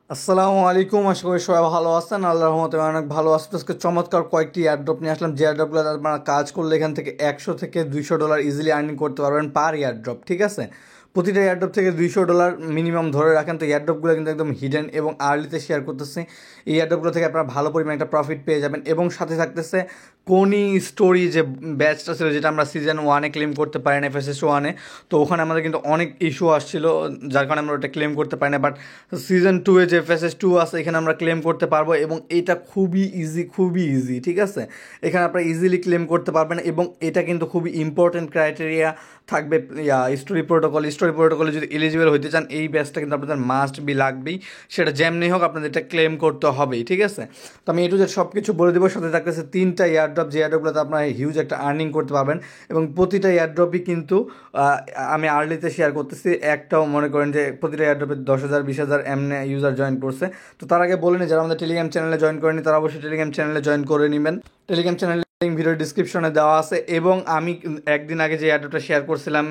আসসালামু আলাইকুম, আশা করি সবাই ভালো আছেন। আল্লাহর রহমতে আমি অনেক ভালো আছি। আজকে চমৎকার কয়েকটি এয়ারড্রপ নিয়ে আসলাম, যে এয়ারড্রপগুলো আপনারা কাজ করলে এখান থেকে 100 থেকে 200 ডলার ইজিলি আর্নিং করতে পারবেন পার এয়ারড্রপ। ঠিক আছে, প্রতিটা এয়ারড্রপ থেকে $200 মিনিমাম ধরে রাখেন। তো এয়ারড্রপগুলো কিন্তু একদম হিডেন এবং আর্লিতে শেয়ার করতেছি। এই এয়ারড্রপগুলো থেকে আপনারা ভালো পরিমাণে একটা প্রফিট পেয়ে যাবেন এবং সাথে থাকতেছে কোনি স্টোরি যে ব্যাচটা ছিল, যেটা আমরা সিজন 1-এ ক্লেম করতে পারি না, FSS 1-এ। তো ওখানে আমাদের কিন্তু অনেক ইস্যু আসছিল, যার কারণে আমরা ওটা ক্লেম করতে পারি না। বাট সিজন 2-এ যে FSS 2 আছে, এখানে আমরা ক্লেম করতে পারবো এবং এটা খুবই ইজি, খুবই ইজি। ঠিক আছে, এখানে আপনারা ইজিলি ক্লেম করতে পারবেন এবং এটা কিন্তু খুবই ইম্পর্টেন্ট ক্রাইটেরিয়া থাকবে। স্টোরি প্রোটোকলে যদি এলিজিবল হতে চান, এই ব্যাচটা কিন্তু আপনাদের মাস্ট বি লাগবেই। সেটা যেমনি হোক আপনাদের এটা ক্লেম করতে হবেই। ঠিক আছে, তো আমি টু জেড সব কিছু বলে দেবো। সাথে থাকতেছে 3টা এয়ারড্রপ, যে এয়ারড্রপগুলোতে আপনারা হিউজ একটা আর্নিং করতে পারবেন এবং প্রতিটা এয়ারড্রপই কিন্তু আমি আর্লিতে শেয়ার করতেছি। একটাও মনে করেন যে প্রতিটা এয়ারড্রপে 10,000 20,000 এমনি ইউজার জয়েন করছে। তো তার আগে বলে নিই, যারা আমাদের টেলিগ্রাম চ্যানেলে জয়েন করেনি তারা অবশ্যই টেলিগ্রাম চ্যানেলে জয়েন করে নেবেন। টেলিগ্রাম চ্যানেলের লিঙ্ক ভিডিও ডিসক্রিপশনে দেওয়া আছে। এবং আমি একদিন আগে যে এয়ারড্রপটা শেয়ার করছিলাম,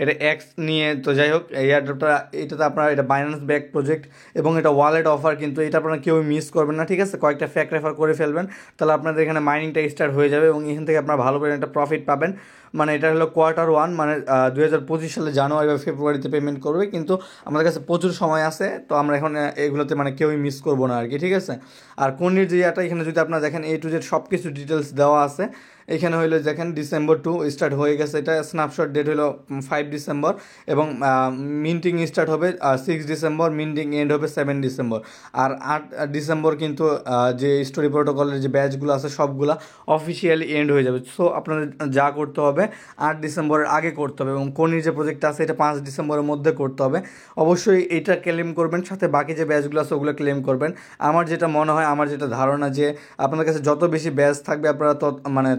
এটা এক্স নিয়ে, তো যাই হোক, এই এয়ারড্রপটা এটাতে আপনারা, এটা বাইন্যান্স ব্যাক প্রজেক্ট এবং এটা ওয়ালেট অফার, কিন্তু এটা আপনারা কেউ মিস করবেন না। ঠিক আছে, কয়েকটা ফ্যাক রেফার করে ফেলবেন, তাহলে আপনাদের এখানে মাইনিংটা স্টার্ট হয়ে যাবে এবং এখান থেকে আপনারা ভালো করে একটা প্রফিট পাবেন। মানে এটা হলো Q1, মানে 2025 সালে জানুয়ারি বা ফেব্রুয়ারিতে পেমেন্ট করবে, কিন্তু আমাদের কাছে প্রচুর সময় আছে। তো আমরা এখন এগুলোতে মানে কেউই মিস করবো না আর কি। ঠিক আছে, আর কোনির যে ইয়াটা, এখানে যদি আপনারা দেখেন টু জেড সব কিছু ডিটেলস দেওয়া আছে। এখানে হইলো দেখেন December 2 স্টার্ট হয়ে গেছে, এটা স্ন্যাপশট ডেট হলো 5 ডিসেম্বর এবং মিন্টিং স্টার্ট হবে 6 ডিসেম্বর, মিন্টিং এন্ড হবে 7 ডিসেম্বর। আর 8 ডিসেম্বর কিন্তু যে স্টোরি প্রোটোকলের যে ব্যাচগুলো আছে সবগুলা অফিসিয়ালি এন্ড হয়ে যাবে। সো আপনাদের যা করতে হবে 8 ডিসেম্বরের আগে করতে হবে এবং কোনির যে প্রজেক্টটা আছে এটা 5 ডিসেম্বরের মধ্যে করতে হবে। অবশ্যই এটা ক্লেম করবেন, সাথে বাকি যে ব্যাচগুলো আছে ওগুলো ক্লেম করবেন। আমার যেটা মনে হয়, আমার যেটা ধারণা, যে আপনাদের কাছে যত বেশি ব্যাচ থাকবে আপনারা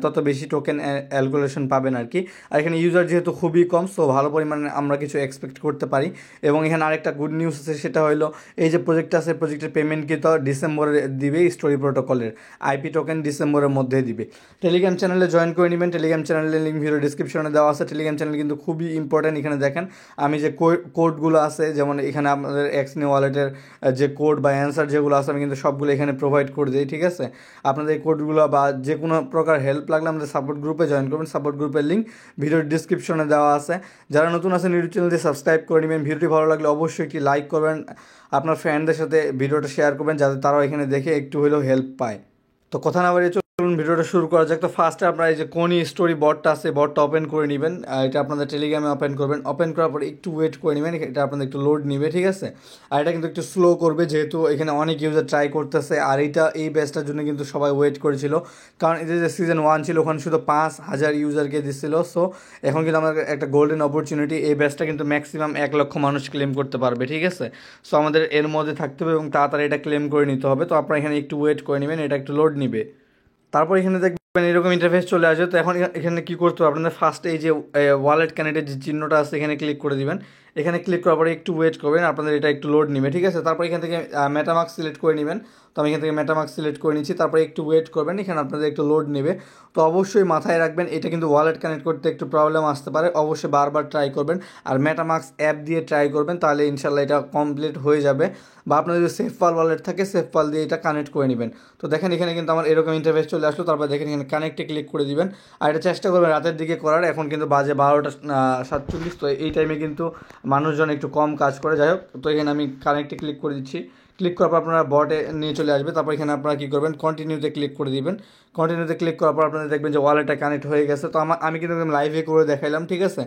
তত বেশি টোকেন ক্যালকুলেশন পাবেন আর কি। আর এখানে ইউজার যেহেতু খুবই কম, সো ভালো পরিমাণে আমরা কিছু এক্সপেক্ট করতে পারি। এবং এখানে আরেকটা গুড নিউজ আছে, সেটা হলো এই যে প্রজেক্ট আছে, প্রজেক্টের পেমেন্ট কিন্তু ডিসেম্বরে দিবে। স্টোরি প্রোটোকলের আইপি টোকেন ডিসেম্বরের মধ্যে দিবে। টেলিগ্রাম চ্যানেলে জয়েন করে নেবেন, টেলিগ্রাম চ্যানেলের লিঙ্ক ভিডিও ডিসক্রিপশনে দেওয়া আছে। টেলিগ্রাম চ্যানেল কিন্তু খুবই ইম্পর্টেন্ট। এখানে দেখেন আমি যে কোডগুলো আছে, যেমন এখানে আপনাদের এক্সনি ওয়ালেটের যে কোড বা অ্যান্সার যেগুলো আছে, আমি কিন্তু সবগুলো এখানে প্রোভাইড করে দিই। ঠিক আছে, আপনাদের এই কোডগুলো বা যে কোনো প্রকার হেল্প লাগলে আমাদের সাপোর্ট গ্রুপে জয়েন করবেন। সাপোর্ট গ্রুপের লিঙ্ক ভিডিওর ডিসক্রিপশনে দেওয়া আছে। যারা নতুন আছেন ইউটিউব চ্যানেলটি সাবস্ক্রাইব করে নেবেন। ভিডিওটি ভালো লাগলে অবশ্যই একটি লাইক করবেন, আপনার ফ্রেন্ডদের সাথে ভিডিওটা শেয়ার করবেন, যাতে তারাও এখানে দেখে একটু হলেও হেল্প পায়। তো কথা না বাড়িয়ে চলুন ভিডিওটা শুরু করা যাক। তো ফার্স্টে আপনারা এই যে কোনি স্টোরি বটটা আছে, বটটা ওপেন করে নেবেন। এটা আপনাদের টেলিগ্রামে ওপেন করবেন। ওপেন করার পরে একটু ওয়েট করে নেবেন, এটা আপনাদের একটু লোড নেবে। ঠিক আছে, আর এটা কিন্তু একটু স্লো করবে, যেহেতু এখানে অনেক ইউজার ট্রাই করতেছে। আর এই ব্যাচটার জন্য কিন্তু সবাই ওয়েট করেছিল, কারণ এই যে সিজন 1 ছিল ওখানে শুধু 5,000 ইউজারকে দিচ্ছিল। সো এখন কিন্তু আমাদের একটা গোল্ডেন অপরচুনিটি, এই ব্যাচটা কিন্তু ম্যাক্সিমাম 1 লক্ষ মানুষ ক্লেম করতে পারবে। ঠিক আছে, সো আমাদের এর মধ্যে থাকতে হবে এবং তাড়াতাড়ি এটা ক্লেম করে নিতে হবে। তো আপনারা এখানে একটু ওয়েট করে নেবেন, এটা একটু লোড নিবে। তারপর এখানে দেখবেন এরকম ইন্টারফেস চলে আসে। তো এখন এখানে কী করতে হবে, আপনাদের ফার্স্টে এই যে ওয়ালেট কানেক্টের যে চিহ্নটা আছে এখানে ক্লিক করে দিবেন। এখানে ক্লিক করার পরে একটু ওয়েট করবেন, আপনাদের এটা একটু লোড নেবে। ঠিক আছে, তারপর এখান থেকে মেটামার্ক সিলেক্ট করে নেবেন। তো আমি এখান থেকে মেটামার্ক সিলেক্ট করে নিচ্ছি, তারপরে একটু ওয়েট করবেন, এখানে আপনাদের একটু লোড নেবে। তো অবশ্যই মাথায় রাখবেন, এটা কিন্তু ওয়ালেট কানেক্ট করতে একটু প্রবলেম আসতে পারে, অবশ্যই বারবার ট্রাই করবেন। আর মেটামার্কস অ্যাপ দিয়ে ট্রাই করবেন, তাহলে ইনশাল্লাহ এটা কমপ্লিট হয়ে যাবে। বা আপনার যদি সেফপাল ওয়ালেট থাকে, সেফপাল দিয়ে এটা কানেক্ট করে নেবেন। তো দেখেন এখানে কিন্তু আমার এরকম ইন্টারফেস চলে আসলো। তারপর দেখেন এখানে কানেক্টে ক্লিক করে দিবেন। আর এটা চেষ্টা করবেন রাতের দিকে করার, এখন কিন্তু বাজে 12টা 47। তো এই টাইমে কিন্তু মানুষজন একটু কম কাজ করে। যাই হোক, তো এখানে আমি কানেক্টে ক্লিক করে দিচ্ছি। ক্লিক করার পর আপনারা বটে নিয়ে চলে আসবে। তারপর এখানে আপনারা কী করবেন, কন্টিনিউতে ক্লিক করে দিবেন। কন্টিনিউতে ক্লিক করার পর আপনারা দেখবেন যে ওয়ালেটটা কানেক্ট হয়ে গেছে। তো আমি কিন্তু একদম লাইভে করে দেখাইলাম। ঠিক আছে,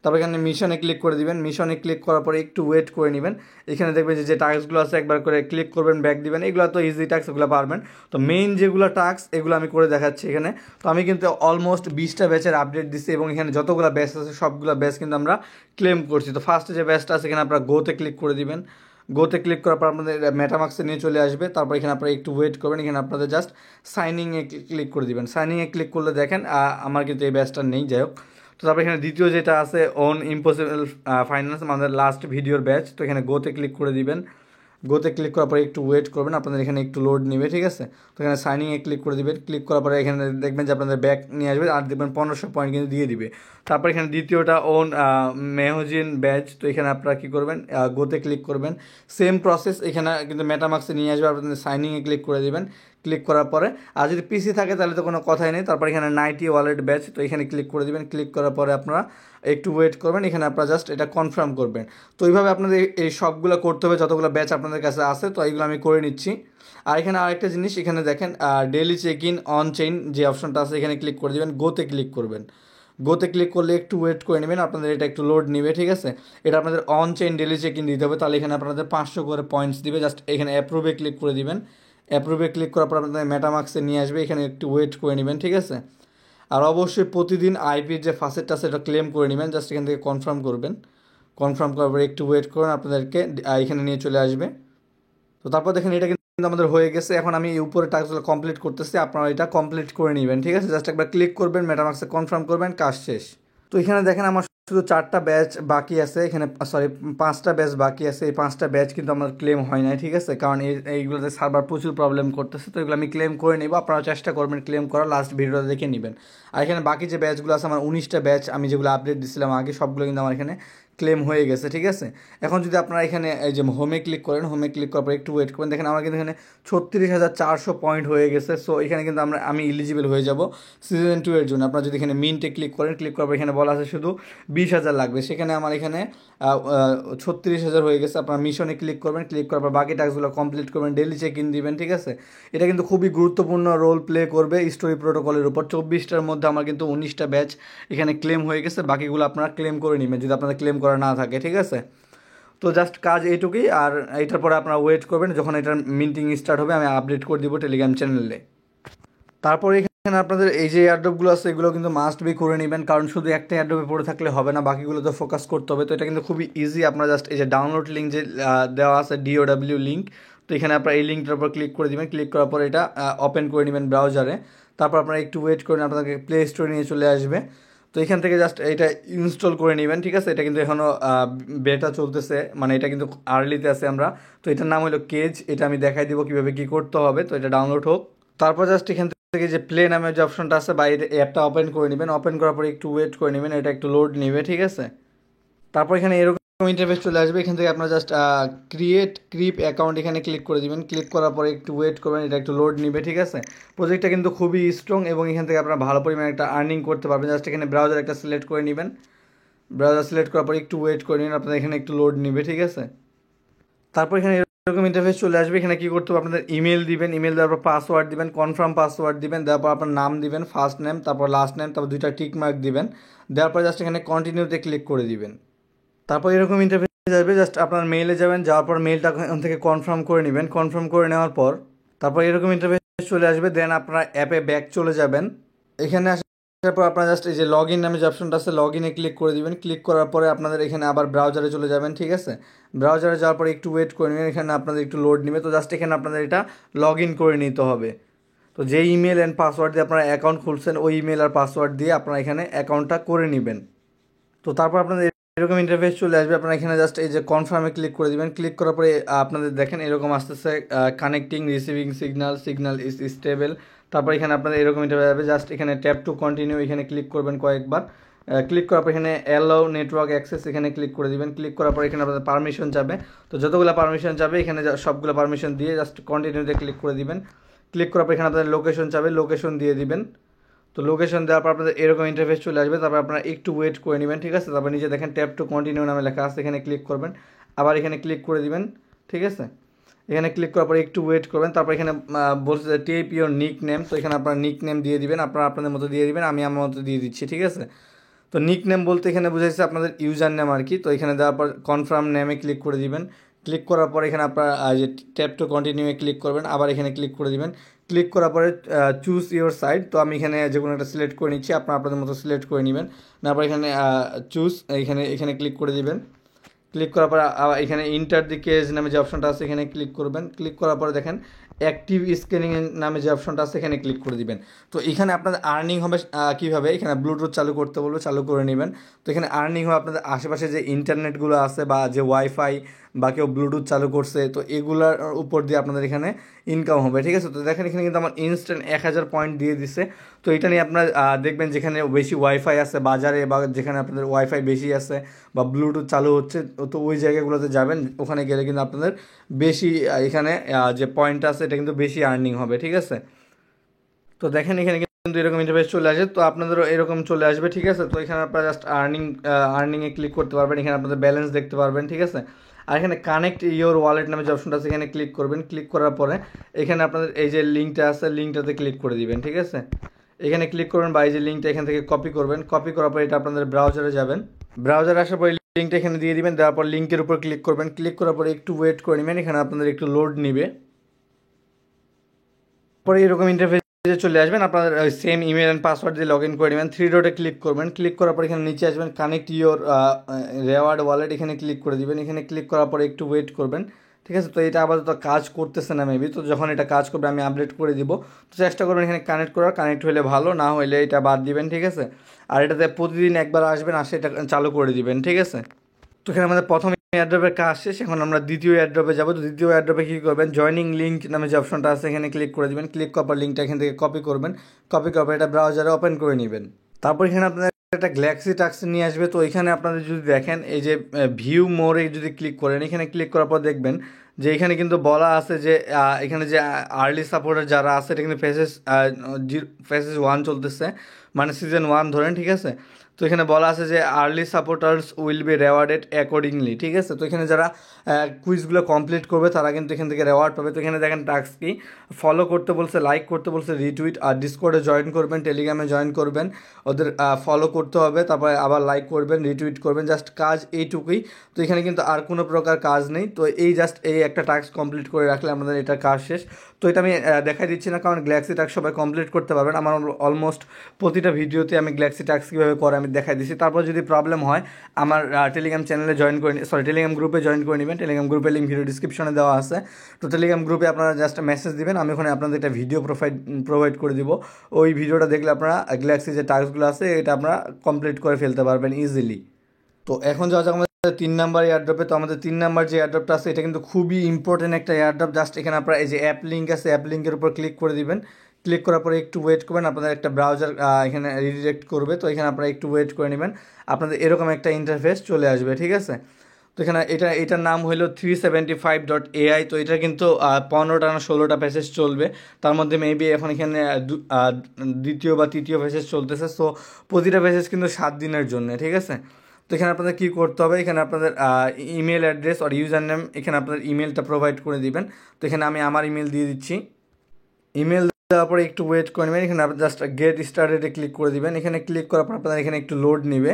তারপর এখানে মিশনে ক্লিক করে দিবেন। মিশনে ক্লিক করার পরে একটু ওয়েট করে নেবেন। এখানে দেখবেন যে টাস্কগুলো আছে, একবার করে ক্লিক করবেন, ব্যাক দিবেন। এগুলো তো ইজি টাস্ক, এগুলো পারবেন। তো মেইন যেগুলো টাস্ক এগুলো আমি করে দেখাচ্ছি এখানে। তো আমি কিন্তু অলমোস্ট 20টা ব্যাচের আপডেট দিচ্ছি এবং এখানে যতগুলো ব্যাচ আছে সবগুলো ব্যাচ কিন্তু আমরা ক্লেম করছি। তো ফার্স্টে যে ব্যাচটা আছে এখানে আপনারা গোতে ক্লিক করে দিবেন। গোতে ক্লিক করার পর আপনাদের মেটামার্কসে নিয়ে চলে আসবে। তারপর এখানে আপনারা একটু ওয়েট করবেন, এখানে আপনাদের জাস্ট সাইনিংয়ে ক্লিক করে দিবেন। সাইনিংয়ে ক্লিক করলে দেখেন আমার কিন্তু এই ব্যাচটা নেই। যাই হোক, তো তারপর এখানে দ্বিতীয় যেটা আছে অন ইম্পসিবল ফাইন্যান্স, আমাদের লাস্ট ভিডিওর ব্যাচ। তো এখানে গোতে ক্লিক করে দিবেন। গোতে ক্লিক করার পরে একটু ওয়েট করবেন, আপনাদের এখানে একটু লোড নেবে, ঠিক আছে। তো এখানে সাইনিংয়ে ক্লিক করে দিবেন, ক্লিক করার পরে এখানে দেখবেন যে আপনাদের ব্যাক নিয়ে আসবে, আর দেখবেন 1500 পয়েন্ট কিন্তু দিয়ে দিবে। তারপর এখানে দ্বিতীয়টা ওন মেহজিন ব্যাচ, তো এখানে আপনারা কী করবেন, গোতে ক্লিক করবেন, সেম প্রসেস, এখানে কিন্তু মেটামাক্সে নিয়ে আসবে, আপনাদের সাইনিংয়ে ক্লিক করে দিবেন। ক্লিক করার পরে আর যদি পিসি থাকে তাহলে তো কোনো কথাই নেই। তারপর এখানে নাইটি ওয়ালেট ব্যাচ, তো এখানে ক্লিক করে দিবেন। ক্লিক করার পরে আপনারা একটু ওয়েট করবেন, এখানে আপনারা জাস্ট এটা কনফার্ম করবেন। তো এইভাবে আপনাদের এই সবগুলো করতে হবে যতগুলো ব্যাচ আপনাদের কাছে আছে, তো এইগুলো আমি করে নিচ্ছি। আর এখানে আরেকটা জিনিস, এখানে দেখেন daily check in on chain যে অপশনটা আছে এখানে ক্লিক করে দেবেন, গোতে ক্লিক করবেন। গোতে ক্লিক করলে একটু ওয়েট করে নেবেন, আপনাদের এটা একটু লোড নেবে, ঠিক আছে। এটা আপনাদের on chain daily check in দিতে হবে, তাহলে এখানে আপনাদের 500 করে পয়েন্টস দিবে। জাস্ট এখানে অ্যাপ্রুভে ক্লিক করে দিবেন। অ্যাপ্রুভে ক্লিক করার পর আপনাদের মেটামাক্সে নিয়ে আসবে, এখানে একটু ওয়েট করে নেবেন, ঠিক আছে। আর অবশ্যই প্রতিদিন আইপির যে ফাসেটটা সেটা ক্লেম করে নেবেন, জাস্ট এখান থেকে কনফার্ম করবেন। কনফার্ম করার পরে একটু ওয়েট করুন, আপনাদেরকে এখানে নিয়ে চলে আসবে। তো তারপর দেখেন এটা কিন্তু আমাদের হয়ে গেছে। এখন আমি এই উপরে টাস্কগুলো কমপ্লিট করতেছি, আপনারা এটা কমপ্লিট করে নেবেন, ঠিক আছে। জাস্ট একবার ক্লিক করবেন, মেটামাক্সে কনফার্ম করবেন, কাজ শেষ। তো এখানে দেখেন আমার শুধু 4টা ব্যাচ বাকি আছে, এখানে সরি 5টা ব্যাচ বাকি আছে। এই 5টা ব্যাচ কিন্তু আমার ক্লেম হয় নাই, ঠিক আছে, কারণ এইগুলোতে সার্ভার প্রচুর প্রবলেম করতেছে। তো এগুলো আমি ক্লেম করে নেব, আপনারা চেষ্টা করবেন ক্লেম করার, লাস্ট ভিডিওটা দেখে নেবেন। আর এখানে বাকি যে ব্যাচগুলো আছে আমার 19টা ব্যাচ, আমি যেগুলো আপডেট দিছিলাম আগে সবগুলো কিন্তু আমার এখানে ক্লেম হয়ে গেছে, ঠিক আছে। এখন যদি আপনারা এখানে এই যে হোমে ক্লিক করেন, হোমে ক্লিক করার পর একটু ওয়েট করেন, দেখেন আমার কিন্তু এখানে 36,400 পয়েন্ট হয়ে গেছে। সো এখানে কিন্তু আমি এলিজিবল হয়ে যাব সিজন 2 এর জন্য। আপনারা যদি এখানে মিন্টে ক্লিক করেন, ক্লিক করার পর এখানে বলা আছে শুধু 20,000 লাগবে, সেখানে আমার এখানে 36,000 হয়ে গেছে। আপনারা মিশনে ক্লিক করবেন, ক্লিক করার পর বাকি টাস্কগুলো কমপ্লিট করবেন, ডেইলি চেক ইন দিবেন, ঠিক আছে। এটা কিন্তু খুবই গুরুত্বপূর্ণ রোল প্লে করবে স্টোরি প্রোটোকলের উপর। 24টার মধ্যে আমার কিন্তু 19টা ব্যাচ এখানে ক্লেম হয়ে গেছে, বাকিগুলো আপনারা ক্লেম করে নেবেন যদি আপনাদের ক্লেম করা না থাকে, ঠিক আছে। তো জাস্ট কাজ এইটুকুই, আর এইটার পরে আপনারা ওয়েট করবেন, যখন এটার মিন্টিং স্টার্ট হবে আমি আপডেট করে দিব টেলিগ্রাম চ্যানেলে। তারপরে এখানে আপনাদের এই যে এয়ারড্রপগুলো আছে এগুলো কিন্তু মাস্ট বি করে নেবেন, কারণ শুধু একটা এয়ারড্রপে পড়ে থাকলে হবে না, বাকিগুলো তো ফোকাস করতে হবে। তো এটা কিন্তু খুবই ইজি, আপনারা জাস্ট এই যে ডাউনলোড লিঙ্ক যে দেওয়া আছে DOW লিঙ্ক, তো এখানে আপনারা এই লিঙ্কটার উপর ক্লিক করে দিবেন। ক্লিক করার পর এটা ওপেন করে নেবেন ব্রাউজারে। তারপর আপনারা একটু ওয়েট করেন, আপনাদেরকে প্লে স্টোরে নিয়ে চলে আসবে। তো এখান থেকে জাস্ট এটা ইনস্টল করে নেবেন, ঠিক আছে। এটা কিন্তু এখনও বেটা চলতেছে, মানে এটা কিন্তু আর্লিতে আছে আমরা। তো এটার নাম হলো কেজ, এটা আমি দেখাই দিব কীভাবে কী করতে হবে। তো এটা ডাউনলোড হোক, তারপর জাস্ট এখান থেকে যে প্লে নামের যে অপশনটা আছে বা অ্যাপটা ওপেন করে নেবেন। ওপেন করার পরে একটু ওয়েট করে নেবেন, এটা একটু লোড নেবে, ঠিক আছে। তারপর এখানে এরকম ইন্টারফেস চলে আসবে, এখান থেকে আপনারা জাস্ট ক্রিয়েট ক্রিপ অ্যাকাউন্ট এখানে ক্লিক করে দিবেন। ক্লিক করার পরে একটু ওয়েট করবেন, এটা একটু লোড নেবে, ঠিক আছে। প্রজেক্টটা কিন্তু খুবই স্ট্রং এবং এখান থেকে আপনারা ভালো পরিমাণে একটা আর্নিং করতে পারবেন। জাস্ট এখানে ব্রাউজার একটা সিলেক্ট করে নেবেন। ব্রাউজার সিলেক্ট করার পরে একটু ওয়েট করে নিন, আপনাদের এখানে একটু লোড নেবে, ঠিক আছে। তারপর এখানে এরকম ইন্টারফেস চলে আসবে, এখানে কী করতে হবে, আপনাদের ইমেল দিবেন, ইমেল দেওয়ার পর পাসওয়ার্ড দিবেন, কনফার্ম পাসওয়ার্ড দিবেন, দেওয়ার পর আপনার নাম দিবেন, ফার্স্ট নেম, তারপর লাস্ট নেম, তারপর 2টা টিক মার্ক দিবেন। দেওয়ার পর জাস্ট এখানে কন্টিনিউতে ক্লিক করে দিবেন। তারপর এরকম ইন্টারফেস আসবে, জাস্ট আপনার মেইলে যাবেন, যাওয়ার পর মেইলটা ওখান থেকে কনফার্ম করে নেবেন। কনফার্ম করে নেওয়ার পর তারপর এরকম ইন্টারফেস চলে আসবে, দেন আপনার অ্যাপে ব্যাক চলে যাবেন। এখানে আসার পর আপনার জাস্ট এই যে লগ ইন নামে যে অপশনটা আছে লগ ইনে ক্লিক করে দিবেন। ক্লিক করার পরে আপনাদের এখানে আবার ব্রাউজারে চলে যাবেন, ঠিক আছে। ব্রাউজারে যাওয়ার পরে একটু ওয়েট করে নেবেন, এখানে আপনাদের একটু লোড নেবে। তো জাস্ট এখানে আপনাদের এটা লগ ইন করে নিতে হবে। তো যে ইমেল অ্যান্ড পাসওয়ার্ড দিয়ে আপনারা অ্যাকাউন্ট খুলছেন ওই ইমেল আর পাসওয়ার্ড দিয়ে আপনারা এখানে অ্যাকাউন্টটা করে নেবেন। তো তারপর আপনাদের এরকম ইন্টারফেস চলে আসবে, আপনারা এখানে জাস্ট এই যে কনফার্মে ক্লিক করে দিবেন। ক্লিক করার পরে আপনাদের দেখেন এরকম আসতেছে connecting receiving signal is stable. তারপর এখানে আপনাদের এরকম ইন্টারফেস আসবে, জাস্ট এখানে ট্যাপ টু কন্টিনিউ এখানে ক্লিক করবেন কয়েকবার। ক্লিক করার পর এখানে অ্যালাউ নেটওয়ার্ক অ্যাক্সেস এখানে ক্লিক করে দিবেন। ক্লিক করার পর এখানে আপনাদের পারমিশন যাবে, তো যতগুলো পারমিশন যাবে এখানে সবগুলো পারমিশন দিয়ে জাস্ট কন্টিনিউতে ক্লিক করে দিবেন। ক্লিক করার পর এখানে আপনাদের লোকেশন যাবে, লোকেশন দিয়ে দিবেন। তো লোকেশন দেওয়ার পর আপনাদের এরকম ইন্টারফেস চলে আসবে, তারপর আপনারা একটু ওয়েট করে নেবেন, ঠিক আছে। তারপর নিচে দেখেন ট্যাপ টু কন্টিনিউ নামে লেখা আছে, এখানে ক্লিক করবেন, আবার এখানে ক্লিক করে দিবেন, ঠিক আছে। এখানে ক্লিক করার পর একটু ওয়েট করবেন। তারপর এখানে বলছে যে টেপ ইউর নিক নেম, তো এখানে আপনার নিক নেম দিয়ে দিবেন, আপনারা আপনাদের মতো দিয়ে দিবেন, আমি আমার মতো দিয়ে দিচ্ছি, ঠিক আছে। তো নিক নেম বলতে এখানে বুঝাইছে আপনাদের ইউজার নেম আর কি। তো এখানে দেওয়ার পর কনফার্ম নেমে ক্লিক করে দিবেন। ক্লিক করার পর এখানে আপনার যে ট্যাপ টু কন্টিনিউয়ে ক্লিক করবেন, আবার এখানে ক্লিক করে দিবেন। ক্লিক করার পরে চুজ ইউর সাইট, তো আমি এখানে যে কোনো একটা সিলেক্ট করে নিচ্ছি, আপনারা আপনাদের মতো সিলেক্ট করে নেবেন। তারপর এখানে চুজ এখানে ক্লিক করে দিবেন। ক্লিক করার পর এখানে ইন্টার দি কেজ নামে যে অপশনটা আছে এখানে ক্লিক করবেন। ক্লিক করার পরে দেখেন অ্যাক্টিভ স্ক্যানিং নামে যে অপশনটা আছে এখানে ক্লিক করে দিবেন। তো এখানে আপনাদের আর্নিং হবে কীভাবে, এখানে ব্লুটুথ চালু করতে বলবে, চালু করে নেবেন। তো এখানে আর্নিং হবে আপনাদের আশেপাশে যে ইন্টারনেটগুলো আছে বা যে ওয়াইফাই বা কেউ ব্লুটুথ চালু করছে, তো এগুলার উপর দিয়ে আপনাদের এখানে ইনকাম হবে, ঠিক আছে। তো দেখেন এখানে কিন্তু আমার ইনস্ট্যান্ট 1000 পয়েন্ট দিয়ে দিছে। তো এটা নিয়ে আপনার দেখবেন যেখানে বেশি ওয়াইফাই আছে বাজারে, বা যেখানে আপনাদের ওয়াইফাই বেশি আছে বা ব্লুটুথ চালু হচ্ছে, তো ওই জায়গাগুলোতে যাবেন, ওখানে গেলে কিন্তু আপনাদের বেশি এখানে যে পয়েন্ট আছে এটা কিন্তু বেশি আর্নিং হবে, ঠিক আছে। তো দেখেন এখানে কিন্তু এরকম ইন্টারফেস চলে আসে, তো আপনাদেরও এরকম চলে আসবে, ঠিক আছে। তো এখানে আপনারা জাস্ট আর্নিংয়ে ক্লিক করতে পারবেন, এখানে আপনাদের ব্যালেন্স দেখতে পারবেন, ঠিক আছে। আর এখানে কানেক্ট ইওর ওয়ালেট নামে যে অপশনটা আছে এখানে ক্লিক করবেন। ক্লিক করার পরে এখানে আপনাদের এই যে লিঙ্কটা আছে লিঙ্কটাতে ক্লিক করে দিবেন, ঠিক আছে। এখানে ক্লিক করবেন বা এই যে লিঙ্কটা এখান থেকে কপি করবেন। কপি করার পর এটা আপনাদের ব্রাউজারে যাবেন, ব্রাউজারে আসার পর লিঙ্কটা এখানে দিয়ে দিবেন। দেওয়ার পর লিঙ্কের উপর ক্লিক করবেন। ক্লিক করার পরে একটু ওয়েট করে নেবেন, এখানে আপনাদের একটু লোড নিবে। পরে এরকম ইন্টারফেস চলে আসবেন, আপনাদের সেম ইমেল অ্যান্ড পাসওয়ার্ড দিয়ে লগ ইন করে নেবেন। থ্রি ডটে ক্লিক করবেন। ক্লিক করার পর এখানে নিচে আসবেন, কানেক্ট ইওর রেওয়ার্ড ওয়ালেট, এখানে ক্লিক করে দিবেন। এখানে ক্লিক করার পরে একটু ওয়েট করবেন, ঠিক আছে। তো এটা আপাতত কাজ করতেছে না মেবি, তো যখন এটা কাজ করবে আমি আপডেট করে দিব। তো চেষ্টা করবেন এখানে কানেক্ট করার, কানেক্ট হলে ভালো, না হলে এটা বাদ দিবেন, ঠিক আছে। আর এটাতে প্রতিদিন একবার আসবেন, আসে এটা চালু করে দিবেন, ঠিক আছে। তো এখানে আমাদের প্রথম এয়ারড্রপের কাজ শেষ, এখন আমরা দ্বিতীয় এয়ারড্রপে যাবো। তো দ্বিতীয় এয়ারড্রপে কী করবেন, জয়নিং লিঙ্ক নামে যে অপশনটা আছে এখানে ক্লিক করে দিবেন। ক্লিক করার পর লিঙ্কটা এখান থেকে কপি করবেন। কপি করার পর এটা ব্রাউজারে ওপেন করে নেবেন। তারপর এখানে আপনাদের একটা গ্যালাক্সি টাস্ক নিয়ে আসবে। তো এখানে আপনাদের যদি দেখেন এই যে ভিউ মোরে যদি ক্লিক করেন, এখানে ক্লিক করার পর দেখবেন যে এখানে কিন্তু বলা আছে যে এখানে যে আর্লি সাপোর্টার যারা আছে এটা কিন্তু ফেসেস 1 চলতেছে, মানে সিজন 1 ধরেন, ঠিক আছে। তো এখানে বলা আছে যে early supporters will be rewarded accordingly, ঠিক আছে। তো এখানে যারা কুইজগুলো কমপ্লিট করবে তারা কিন্তু এখান থেকে রেওয়ার্ড পাবে। তো এখানে দেখেন টাস্ক কি, ফলো করতে বলছে, লাইক করতে বলছে, রিটুইট, আর ডিসকর্ডে জয়েন করবেন, টেলিগ্রামে জয়েন করবেন, ওদের ফলো করতে হবে, তারপরে আবার লাইক করবেন, রিটুইট করবেন, জাস্ট কাজ এইটুকুই। তো এখানে কিন্তু আর কোনো প্রকার কাজ নেই। তো এই জাস্ট এই একটা টাস্ক কমপ্লিট করে রাখলে আমাদের এটা কাজ শেষ। তো এটা আমি দেখাই দিচ্ছি না, কারণ গ্যালাক্সি টাস্ক সবাই কমপ্লিট করতে পারবেন। আমার অলমোস্ট প্রতিটা ভিডিওতে আমি গ্যালাক্সি টাস্ক কীভাবে করে আমি দেখাই দিচ্ছি। তারপর যদি প্রবলেম হয় আমার টেলিগ্রাম চ্যানেলে জয়েন করে টেলিগ্রাম গ্রুপে জয়েন করে নেবেন। টেলিগ্রাম গ্রুপের লিঙ্ক ভিডিও ডিসক্রিপশনে দেওয়া আছে। তো টেলিগ্রাম গ্রুপে আপনারা জাস্ট মেসেজ দিবেন, আমি ওখানে আপনাদের একটা ভিডিও প্রোভাইড করে দিব। ওই ভিডিওটা দেখলে আপনারা গ্যালাক্সি যে টাস্কগুলো আছে এটা আপনারা কমপ্লিট করে ফেলতে পারবেন ইজিলি। তো এখন যাওয়া যাক আমাদের 3 নাম্বার এয়ারড্রপে। তো আমাদের 3 নাম্বার যে এয়ারড্রপটা আছে এটা কিন্তু খুবই ইম্পর্টেন্ট একটা এয়ারড্রপ। জাস্ট এখানে আপনারা এই যে অ্যাপ লিঙ্ক আছে অ্যাপ লিঙ্কের উপর ক্লিক করে দিবেন। ক্লিক করার পরে একটু ওয়েট করবেন, আপনাদের একটা ব্রাউজার এখানে রিডিরেক্ট করবে। তো এখানে আপনারা একটু ওয়েট করে নেবেন, আপনাদের এরকম একটা ইন্টারফেস চলে আসবে, ঠিক আছে। তো এখানে এটার নাম হলো 375.ai। তো এটা কিন্তু 15টা না 16টা প্যাসেজ চলবে, তার মধ্যে মেবি এখন এখানে দ্বিতীয় বা তৃতীয় প্যাসেজ চলতেছে। সো প্রতিটা প্যাসেজ কিন্তু 7 দিনের জন্য, ঠিক আছে। তো এখানে আপনাদের কী করতে হবে, এখানে আপনাদের ইমেল অ্যাড্রেস আর ইউজার নেম, এখানে আপনাদের ইমেলটা প্রোভাইড করে দিবেন। তো এখানে আমি আমার ইমেল দিয়ে দিচ্ছি। ইমেল দেওয়ার পরে একটু ওয়েট করে নেবেন, এখানে আপনি জাস্ট গেট স্টার্টেডে ক্লিক করে দিবেন। এখানে ক্লিক করার পর আপনাদের এখানে একটু লোড নেবে।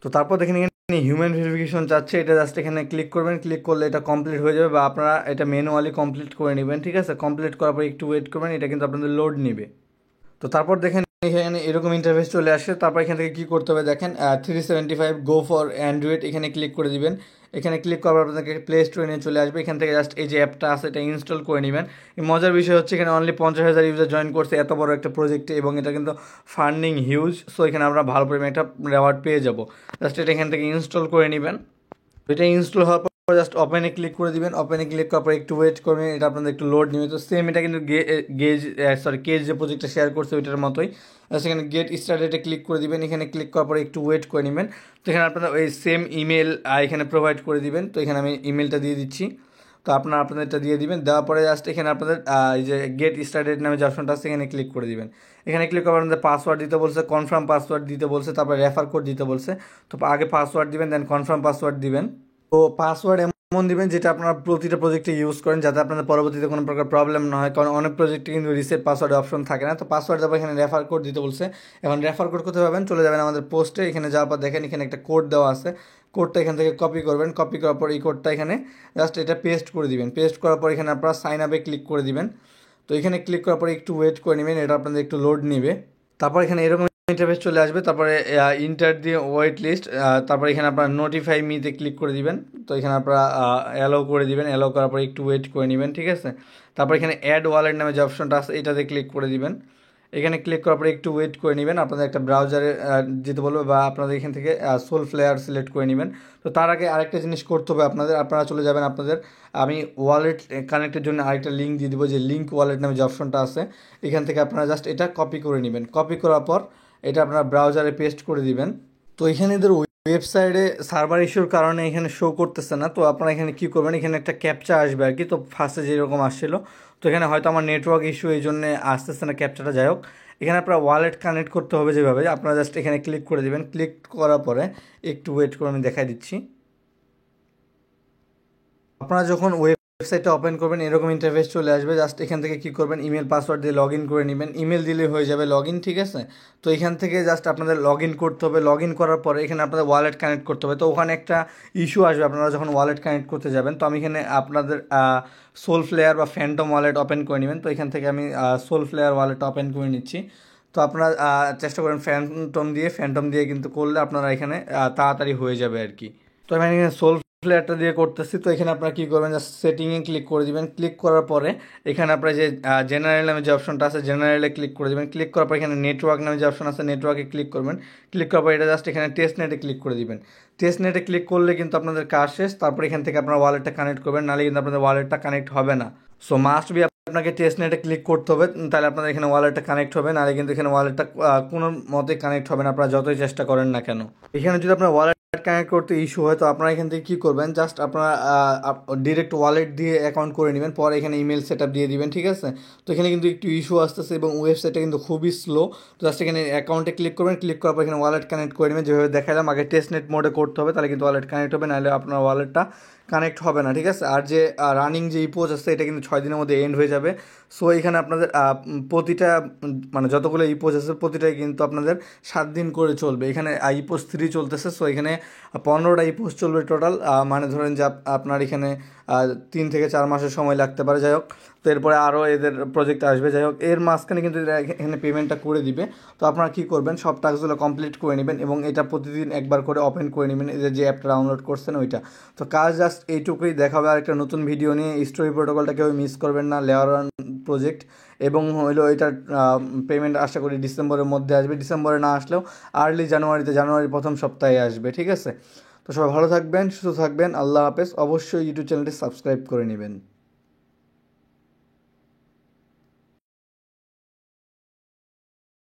তো তারপর দেখেন এখানে হিউম্যান ভেরিফিকেশন চাচ্ছে, এটা জাস্ট এখানে ক্লিক করবেন। ক্লিক করলে এটা কমপ্লিট হয়ে যাবে, বা আপনারা এটা ম্যানুয়ালি কমপ্লিট করে নেবেন, ঠিক আছে। কমপ্লিট করার পর একটু ওয়েট করবেন, এটা কিন্তু আপনাদের লোড নেবে। তো তারপর দেখেন এখানে এরকম ইন্টারফেস চলে আসে। তারপর এখান থেকে কী করতে হবে দেখেন, 375 গো ফর অ্যান্ড্রয়েড, এখানে ক্লিক করে দিবেন। এখানে ক্লিক করার পর আপনাকে প্লে স্টোরে নিয়ে চলে আসবে। এখান থেকে জাস্ট এই যে অ্যাপটা আছে এটা ইনস্টল করে নেবেন। এই মজার বিষয় হচ্ছে এখানে অনলি 50,000 ইউজার জয়েন করছে এত বড় একটা প্রজেক্টে, এবং এটা কিন্তু ফান্ডিং হিউজ। সো এখানে আমরা ভালো পরিমাণে একটা রেওয়ার্ড পেয়ে যাবো। জাস্ট এটা এখান থেকে ইনস্টল করে নেবেন। এটা ইনস্টল হওয়ার পর জাস্ট ওপেনে ক্লিক করে দিবেন। ওপেনে ক্লিক করার পর একটু ওয়েট করবেন, এটা আপনাদের একটু লোড নেবে। তো সেম এটা কিন্তু কেজ যে প্রজেক্টটা শেয়ার করছে ওইটার মতোই। সেখানে গেট স্টার্টেডে ক্লিক করে দিবেন। এখানে ক্লিক করার পর একটু ওয়েট করে নেবেন। তো এখানে আপনারা ওই সেম ইমেল এখানে প্রোভাইড করে দিবেন। তো এখানে আমি ইমেলটা দিয়ে দিচ্ছি। তো আপনাদেরটা দিয়ে দিবেন। দেওয়ার পরে জাস্ট এখানে আপনাদের এই যে গেট স্টার্টেড নামে যে অপশনটা আছে এখানে ক্লিক করে দিবেন। এখানে ক্লিক করার আপনাদের পাসওয়ার্ড দিতে বলছে, কনফার্ম পাসওয়ার্ড দিতে বলছে, তারপরে রেফার কোড দিতে বলছে। তো আগে পাসওয়ার্ড দিবেন, দেন কনফার্ম পাসওয়ার্ড দিবেন। তো পাসওয়ার্ড এমন দিবেন যেটা আপনারা প্রতিটা প্রজেক্টে ইউজ করেন, যাতে আপনাদের পরবর্তীতে কোনো প্রকার প্রবলেম না হয়, কারণ অনেক প্রজেক্টে কিন্তু রিসেট পাসওয়ার্ড অপশন থাকে না। তো পাসওয়ার্ড দেওয়া এখানে রেফার কোড দিতে বলছে। এখন রেফার কোড কোথায় পাবেন, চলে যাবেন আমাদের পোস্টে। এখানে যাওয়ার পর দেখেন এখানে একটা কোড দেওয়া আছে, কোডটা এখান থেকে কপি করবেন। কপি করার পর এই কোডটা এখানে জাস্ট এটা পেস্ট করে দিবেন। পেস্ট করার পর এখানে আপনারা সাইন আপে ক্লিক করে দিবেন। তো এখানে ক্লিক করার পর একটু ওয়েট করে নেবেন, এটা আপনাদের একটু লোড নেবে। তারপর এখানে এরকম ইন্টারফেস চলে আসবে। তারপরে ইন্টার দিয়ে ওয়েট লিস্ট, তারপরে এখানে আপনারা নোটিফাই মিতে ক্লিক করে দিবেন। তো এখানে আপনারা অ্যালাউ করে দিবেন। অ্যালাউ করার পরে একটু ওয়েট করে নেবেন, ঠিক আছে। তারপর এখানে অ্যাড ওয়ালেট নামে যে অপশনটা আছে এটাতে ক্লিক করে দিবেন। এখানে ক্লিক করার পরে একটু ওয়েট করে নেবেন, আপনাদের একটা ব্রাউজারে যেতে বলবে বা আপনাদের এখান থেকে সোল ফ্লেয়ার সিলেক্ট করে নেবেন। তো তার আগে আরেকটা জিনিস করতে হবে আপনাদের, আপনারা চলে যাবেন আপনাদের, আমি ওয়ালেট কানেক্টের জন্য আরেকটা লিঙ্ক দিয়ে দেবো, যে লিঙ্ক ওয়ালেট নামে যে অপশনটা আছে, এখান থেকে আপনারা জাস্ট এটা কপি করে নেবেন। কপি করার পর এটা আপনারা ব্রাউজারে পেস্ট করে দিবেন। তো এখানে এদের ওয়েবসাইটে সার্ভার ইস্যুর কারণে এখানে শো করতেছে না। তো আপনারা এখানে কী করবেন, এখানে একটা ক্যাপচা আসবে আর কি। তো ফার্স্টে যেরকম আসছিল, তো এখানে হয়তো আমার নেটওয়ার্ক ইস্যু এই জন্য আসতেছে না ক্যাপচাটা, যাই হোক। এখানে আপনার ওয়ালেট কানেক্ট করতে হবে যেভাবে, আপনারা জাস্ট এখানে ক্লিক করে দিবেন। ক্লিক করার পরে একটু ওয়েট করে আমি দেখাই দিচ্ছি। আপনারা যখন ওয়েবসাইটটা ওপেন করবেন এরকম ইন্টারফেস চলে আসবে। জাস্ট এখান থেকে কী করবেন, ইমেল পাসওয়ার্ড দিয়ে লগ ইন করে নেবেন। ইমেল দিলে হয়ে যাবে লগ ইন, ঠিক আছে। তো এখান থেকে জাস্ট আপনাদের লগ ইন করতে হবে। লগ ইন করার পরে এখানে আপনাদের ওয়ালেট কানেক্ট করতে হবে। তো ওখানে একটা ইস্যু আসবে আপনারা যখন ওয়ালেট কানেক্ট করতে যাবেন। তো আমি এখানে আপনাদের সোল ফ্লেয়ার বা ফ্যান্টম ওয়ালেট ওপেন করে নেবেন। তো এখান থেকে আমি সোল ফ্লেয়ার ওয়ালেট ওপেন করে নিচ্ছি। তো আপনারা চেষ্টা করেন ফ্যান্টম দিয়ে কিন্তু করলে আপনারা এখানে তাড়াতাড়ি হয়ে যাবে আর কি। তো আমি এখানে সোল ফ্লেয়ারটা দিয়ে করতেছি। তো এখানে আপনারা কী করবেন, জাস্ট সেটিংয়ে ক্লিক করে দিবেন। ক্লিক করার পরে এখানে আপনার যে জেনারেল নামে যে অপশনটা আছে, জেনারেলে ক্লিক করে দেবেন। ক্লিক করার পর এখানে নেটওয়ার্ক নামে যে অপশন আছে, নেটওয়ার্কে ক্লিক করবেন। ক্লিক করার পর এটা জাস্ট এখানে টেস্ট নেটে ক্লিক করে দিবেন। টেস্ট নেটে ক্লিক করলে কিন্তু আপনাদের কাজ শেষ। তারপর এখান থেকে আপনার ওয়ালেটটা কানেক্ট করবেন, নাহলে কিন্তু আপনাদের ওয়ালেটটা কানেক্ট হবে না। সো মাস্ট বি আপনাকে টেস্ট নেটে ক্লিক করতে হবে, তাহলে আপনাদের এখানে ওয়ালেটটা কানেক্ট হবে, নাহলে কিন্তু এখানে ওয়ালেটটা কোনো মতে কানেক্ট হবে না, আপনারা যতই চেষ্টা করেন না কেন। এখানে যদি আপনার ওয়ালেট কানেক্ট করতে ইস্যু হয়, তো আপনারা এখান থেকে কী করবেন, জাস্ট আপনারা ডিরেক্ট ওয়ালেট দিয়ে অ্যাকাউন্ট করে নেবেন, পরে এখানে ইমেল সেট আপ দিয়ে দিবেন, ঠিক আছে। তো এখানে কিন্তু একটু ইস্যু আসতেছে এবং ওয়েবসাইটটা কিন্তু খুবই স্লো। তো জাস্ট এখানে অ্যাকাউন্টে ক্লিক করবেন। ক্লিক করার পর এখানে ওয়ালেট কানেক্ট করে নেবেন, যেভাবে দেখালাম। আগে টেস্ট নেট মোডে করতে হবে, তাহলে কিন্তু ওয়ালেট কানেক্ট হবে, নাহলে আপনার ওয়ালেটটা কানেক্ট হবে না, ঠিক আছে। আর যে রানিং যে ইপোজ আছে, এটা কিন্তু 6 দিনের মধ্যে এন্ড হয়ে যাবে। সো এখানে আপনাদের প্রতিটা মানে যতগুলো ইপোজ আছে প্রতিটাই কিন্তু আপনাদের 7 দিন করে চলবে। এখানে ইপোজ 3 চলতেছে। সো এখানে 15টা ইপোজ চলবে টোটাল। মানে ধরেন যে আপনার এখানে 3 থেকে 4 মাসের সময় লাগতে পারে, যাই হোক। তো এরপরে আরও এদের প্রজেক্ট আসবে, যাই হোক। এর মাঝখানে কিন্তু এরা এখানে পেমেন্টটা করে দিবে। তো আপনারা কী করবেন, সব টাস্কগুলো কমপ্লিট করে নেবেন এবং এটা প্রতিদিন একবার করে ওপেন করে নেবেন, এদের যে অ্যাপটা ডাউনলোড করছেন ওইটা। তো কাজ জাস্ট এইটুকুই। দেখা হবে আর একটা নতুন ভিডিও নিয়ে। স্টোরি প্রোটোকলটা কেউ মিস করবেন না, লেয়ার ওয়ান প্রজেক্ট। এবং হইলো এটার পেমেন্ট আশা করি ডিসেম্বরের মধ্যে আসবে, ডিসেম্বরে না আসলেও আর্লি জানুয়ারির প্রথম সপ্তাহে আসবে, ঠিক আছে। তো সবাই ভালো থাকবেন, সুস্থ থাকবেন, আল্লাহ হাফেজ। অবশ্যই ইউটিউব চ্যানেলটি সাবস্ক্রাইব করে নেবেন।